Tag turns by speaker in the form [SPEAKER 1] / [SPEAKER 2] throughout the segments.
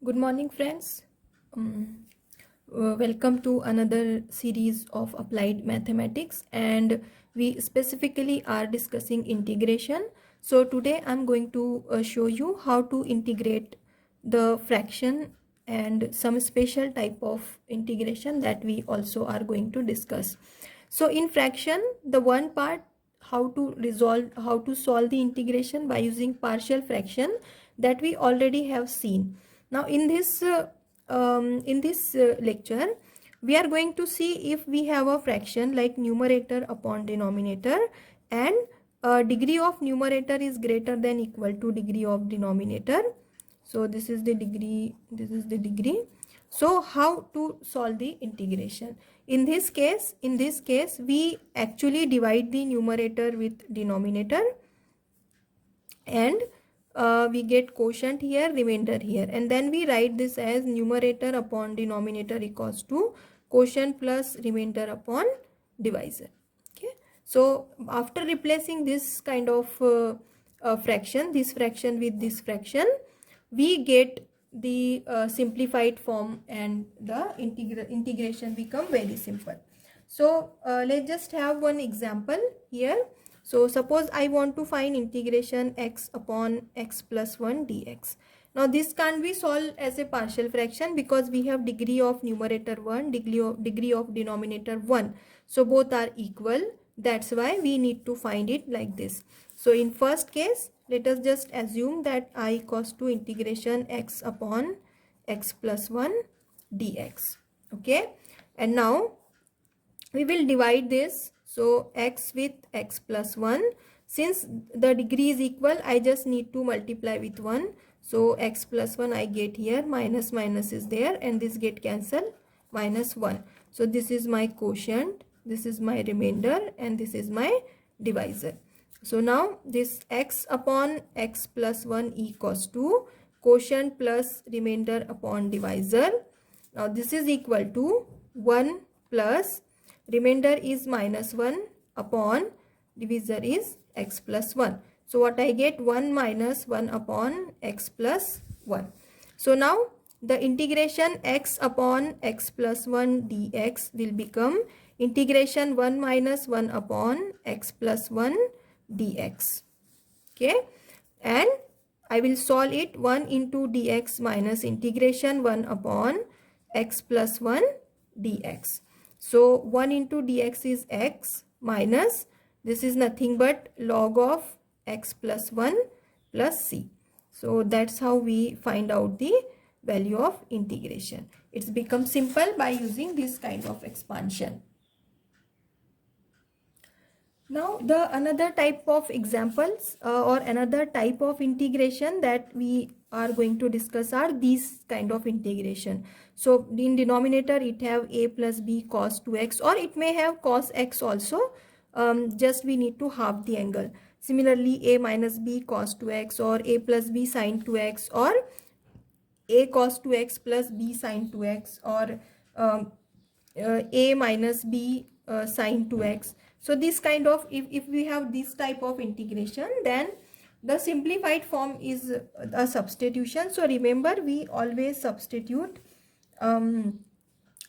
[SPEAKER 1] Good morning, friends. Um, Welcome to another series of applied mathematics, and we specifically are discussing integration. So today I'm going to show you how to integrate the fraction and some special type of integration that we also are going to discuss. So in fraction, the one part, how to solve the integration by using partial fraction, that we already have seen. Now in this lecture, we are going to see if we have a fraction like numerator upon denominator, and degree of numerator is greater than equal to degree of denominator. So this is the degree, this is the degree. So how to solve the integration? In this case we actually divide the numerator with denominator, and we get quotient here, remainder here, and then we write this as numerator upon denominator equals to quotient plus remainder upon divisor. Okay, so after replacing this kind of fraction, this fraction with this fraction, we get the simplified form, and the integration become very simple. So let's just have one example here. So suppose I want to find integration x upon x plus 1 dx. Now this can't be solved as a partial fraction because we have degree of numerator 1, degree of denominator 1. So both are equal. That's why we need to find it like this. So in first case, let us just assume that I equals to integration x upon x plus 1 dx. Okay, and now we will divide this. So x with x plus 1, since the degree is equal, I just need to multiply with 1. So x plus 1 I get here, minus minus is there, and this get cancelled, minus 1. So this is my quotient, this is my remainder, and this is my divisor. So now this x upon x plus 1 equals to quotient plus remainder upon divisor. Now this is equal to 1 plus remainder is minus 1 upon divisor is x plus 1. So what I get? 1 minus 1 upon x plus 1. So now the integration x upon x plus 1 dx will become integration 1 minus 1 upon x plus 1 dx. Okay, and I will solve it. 1 into dx minus integration 1 upon x plus 1 dx. So 1 into dx is x minus, this is nothing but log of x plus 1 plus c. So that's how we find out the value of integration. It's become simple by using this kind of expansion. Now the another type of examples or another type of integration that we are going to discuss are these kind of integration. So in denominator it have a plus b cos 2x, or it may have cos x also, just we need to halve the angle. Similarly a minus b cos 2x, or a plus b sin 2x, or a cos 2x plus b sin 2x, or a minus b sin 2x. So this kind of, if we have this type of integration, then the simplified form is a substitution. So remember, we always substitute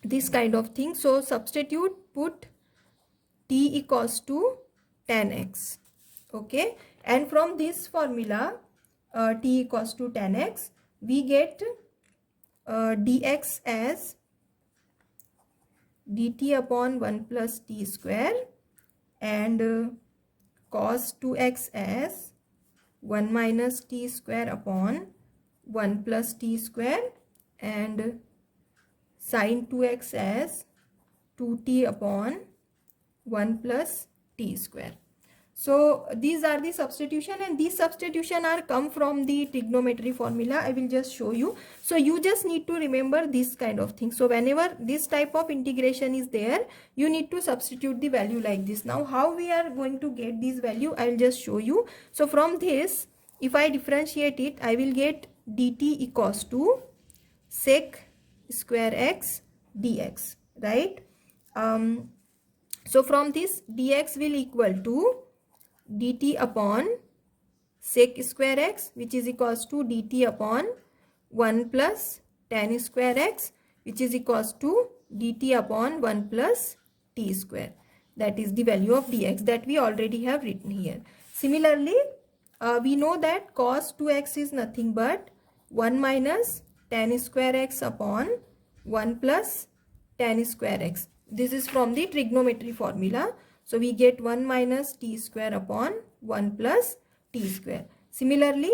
[SPEAKER 1] this kind of thing. So substitute, put t equals to tan x. Okay, and from this formula t equals to tan x, we get dx as dt upon 1 plus t square, and cos 2x as 1 minus t square upon 1 plus t square, and sin 2x as 2t upon 1 plus t square. So these are the substitution, and these substitution are come from the trigonometry formula. I will just show you. So you just need to remember this kind of thing. So whenever this type of integration is there, you need to substitute the value like this. Now how we are going to get this value, I will just show you. So from this, if I differentiate it, I will get dt equals to sec square x dx, right? So from this, dx will equal to dt upon sec square x, which is equals to dt upon 1 plus tan square x, which is equals to dt upon 1 plus t square. That is the value of dx that we already have written here. Similarly, we know that cos 2x is nothing but 1 minus tan square x upon 1 plus tan square x. This is from the trigonometry formula. So we get 1 minus t square upon 1 plus t square. Similarly,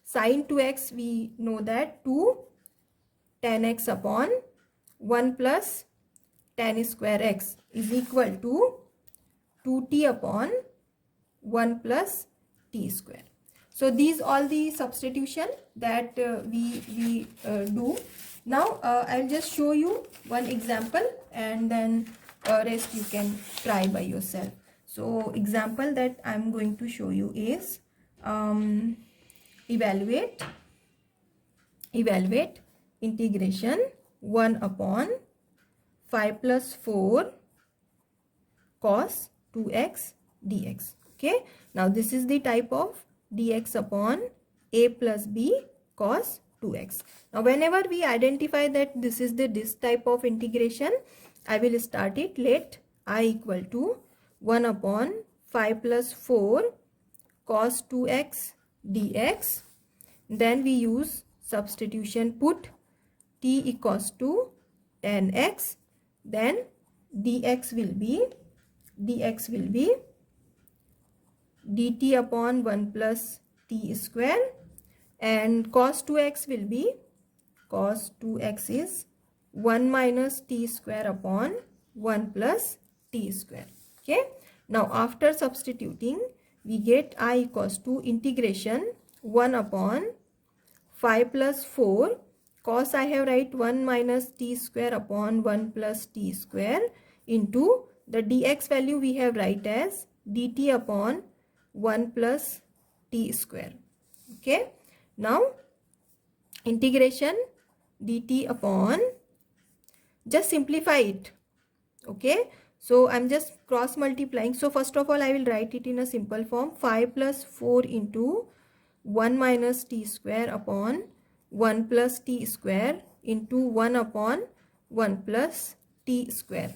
[SPEAKER 1] sin 2x, we know that 2 tan x upon 1 plus tan square x is equal to 2t upon 1 plus t square. So these all the substitution that we do. Now I'll just show you one example, and then rest you can try by yourself. So example that I'm going to show you is evaluate integration 1 upon 5 plus 4 cos 2x dx. Okay, now this is the type of dx upon a plus b cos 2x. Now whenever we identify that this is this type of integration, I will start it. Let I equal to 1 upon 5 plus 4 cos 2x dx. Then we use substitution, put t equals to tan x, then dx will be dt upon 1 plus t square, and cos 2x will be, cos 2x is 1 minus t square upon 1 plus t square. Okay, now after substituting, we get I equals to integration 1 upon 5 plus 4 cos, I have write 1 minus t square upon 1 plus t square, into the dx value we have write as dt upon 1 plus t square. Okay, now integration dt upon, just simplify it. Okay, so I'm just cross multiplying. So first of all, I will write it in a simple form. 5 plus 4 into 1 minus t square upon 1 plus t square into 1 upon 1 plus t square.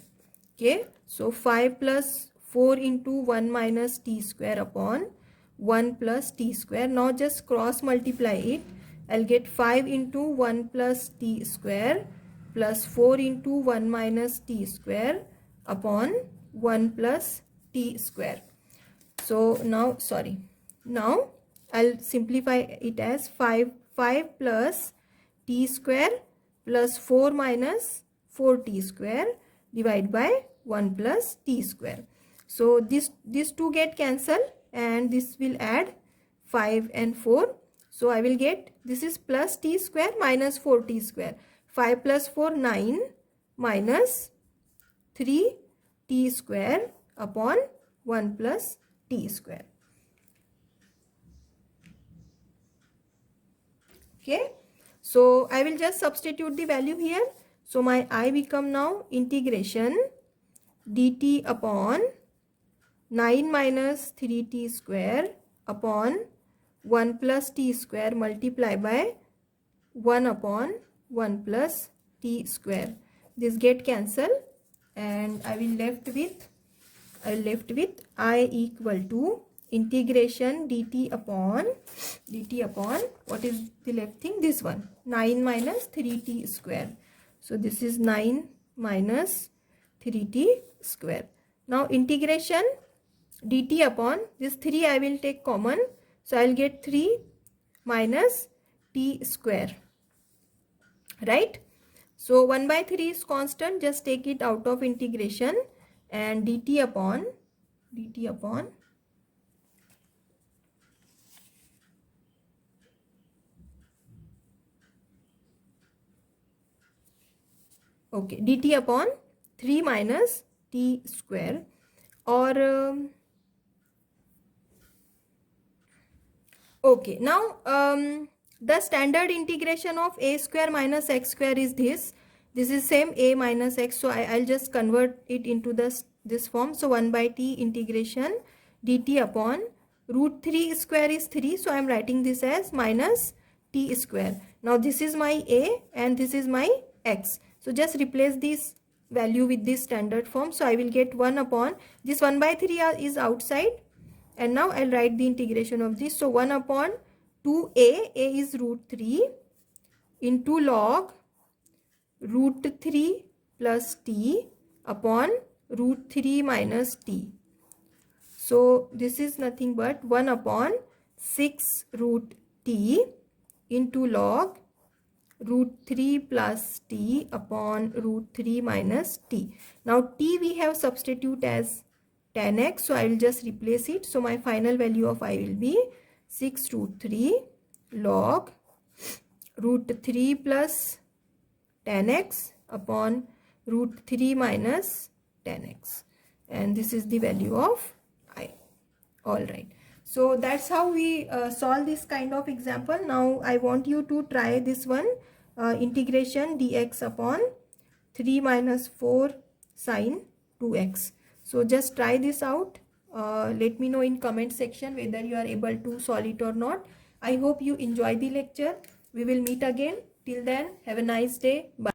[SPEAKER 1] Okay, so 5 plus 4 into 1 minus t square upon 1 plus t square. Now just cross multiply it. I'll get 5 into 1 plus t square plus 4 into 1 minus t square upon 1 plus t square. So now, now I'll simplify it as 5 plus t square plus 4 minus 4t square divided by 1 plus t square. So these two get cancelled, and this will add 5 and 4. So I will get, this is plus t square minus 4t square. 5 plus 4, 9 minus 3t square upon 1 plus t square. Okay, so I will just substitute the value here. So my I become now integration dt upon 9 minus 3t square upon 1 plus t square multiply by 1 upon 1 plus t square. This get cancelled, and I will left with I equal to integration dt upon what is the left thing, this one, 9 minus 3t square. So this is 9 minus 3t square. Now integration dt upon this 3 I will take common, so I will get 3 minus t square, right? So 1 by 3 is constant, just take it out of integration, and dt upon okay, dt upon 3 minus t square, or okay, now the standard integration of a square minus x square is this. This is same a minus x, so I'll just convert it into this form. So 1 by t integration dt upon root 3 square is 3, so I'm writing this as minus t square. Now this is my a and this is my x. So just replace this value with this standard form. So I will get 1 upon this 1 by 3 is outside, and now I'll write the integration of this. So 1 upon 2a, a is root 3 into log root 3 plus t upon root 3 minus t. So this is nothing but 1 upon 6 root t into log root 3 plus t upon root 3 minus t. Now t we have substitute as 10x, so I will just replace it. So my final value of I will be 6 root 3 log root 3 plus 10x upon root 3 minus 10x, and this is the value of I. All right, so that's how we solve this kind of example. Now I want you to try this one, integration dx upon 3 minus 4 sine 2x. So just try this out. Let me know in comment section whether you are able to solve it or not. I hope you enjoy the lecture. We will meet again. Till then, have a nice day. Bye.